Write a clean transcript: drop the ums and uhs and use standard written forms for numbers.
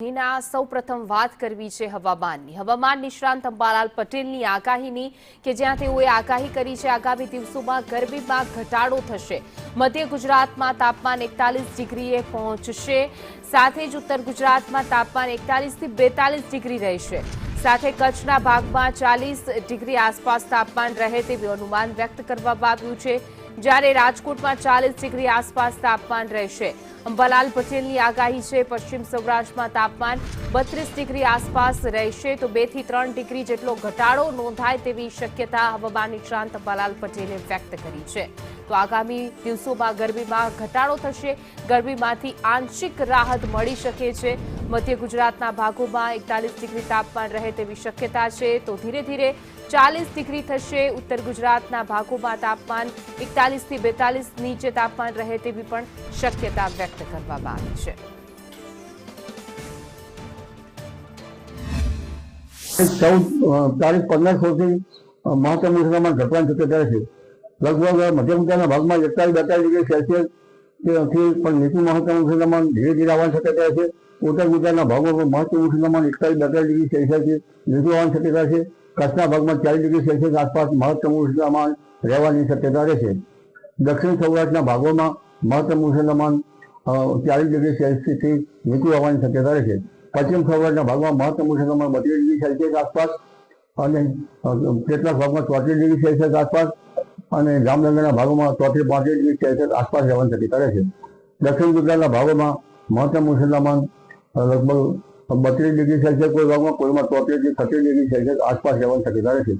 આગાહીના સૌપ્રથમ વાત કરવી છે હવામાનની। હવામાન નિષ્ણાંત અંબાલાલ પટેલની આગાહીની કે જ્યાં તેઓએ આગાહી કરી છે આગામી દિવસોમાં ગરમીમાં ઘટાડો થશે। મધ્ય ગુજરાતમાં તાપમાન 41 ડિગ્રીએ પહોંચશે। સાથે જ ઉત્તર ગુજરાતમાં તાપમાન 41 થી 42 ડિગ્રી રહેશે। સાથે કચ્છના ભાગમાં 40 ડિગ્રી આસપાસ તાપમાન રહે તેવું અનુમાન વ્યક્ત કરવામાં આવ્યું છે, જ્યારે રાજકોટમાં 40 ડિગ્રી આસપાસ તાપમાન રહેશે। અંબાલાલ પટેલની આગાહી છે પશ્ચિમ સૌરાષ્ટ્રમાં તાપમાન 32 ડિગ્રી આસપાસ રહેશે, તો 2 થી 3 ડિગ્રી જેટલો ઘટાડો નોંધાય તેવી શક્યતા હવામાન નિષ્ણાંત અંબાલાલ પટેલે વ્યક્ત કરી છે। તો આગામી દિવસોમાં ગરમીમાં ઘટાડો થશે, ગરમીમાંથી આંશિક રાહત મળી શકે છે। મધ્ય ગુજરાતના ભાગોમાં 41 ડિગ્રી તાપમાન રહે તેવી શક્યતા છે, તો ધીરે ધીરે 40 ડિગ્રી થશે। ઉત્તર ગુજરાતના ભાગોમાં તાપમાન 41 થી 42 નીચે તાપમાન રહે તેવી પણ શક્યતા વ્યક્ત કરવામાં આવી છે। તારીખ 15 સુધી મહત્તમ ઉષ્ણતામાન ઘટવાની શક્યતા છે। લગભગ મધ્ય ગુજરાતના ભાગમાં 41-42 ડિગ્રી સેલ્સિયસથી પણ નીચું મહત્તમ ઉષ્ણતામાન ધીરે ધીરે આવવાની શક્યતા છે। ઉત્તર ગુજરાતના ભાગમાં મહત્તમ ઉષ્ણતામાન 41-42 ડિગ્રી સેલ્સિયસથી નીચું આવવાની શક્યતા છે। કચ્છના ભાગમાં 40 ડિગ્રી સેલ્સિયસ આસપાસ મહત્તમ ઉષ્ણતામાન રહેવાની શક્યતા રહેશે। દક્ષિણ સૌરાષ્ટ્રના ભાગોમાં મહત્તમ ઉષ્ણતામાન 40 ડિગ્રી સેલ્સિયસથી નીચું આવવાની શક્યતા રહેશે। પશ્ચિમ સૌરાષ્ટ્રના ભાગમાં મહત્તમ ઉષ્ણતામાન 32 ડિગ્રી સેલ્સિયસ આસપાસ અને કેટલાક ભાગમાં 34 ડિગ્રી સેલ્સિયસ આસપાસ અને જામનગરના ભાગોમાં 34-35 ડિગ્રી સેલ્સિયસ આસપાસ રહેવાની શક્યતા રહેશે। દક્ષિણ ગુજરાતના ભાગોમાં મહત્તમ ઉષ્ણતામાન લગભગ 32 ડિગ્રી સેલ્સિયસ કોઈ ભાગમાં, કોઈમાં 33 થી 36 ડિગ્રી સેલ્સિયસ આસપાસ રહેવાની શક્યતા રહેશે।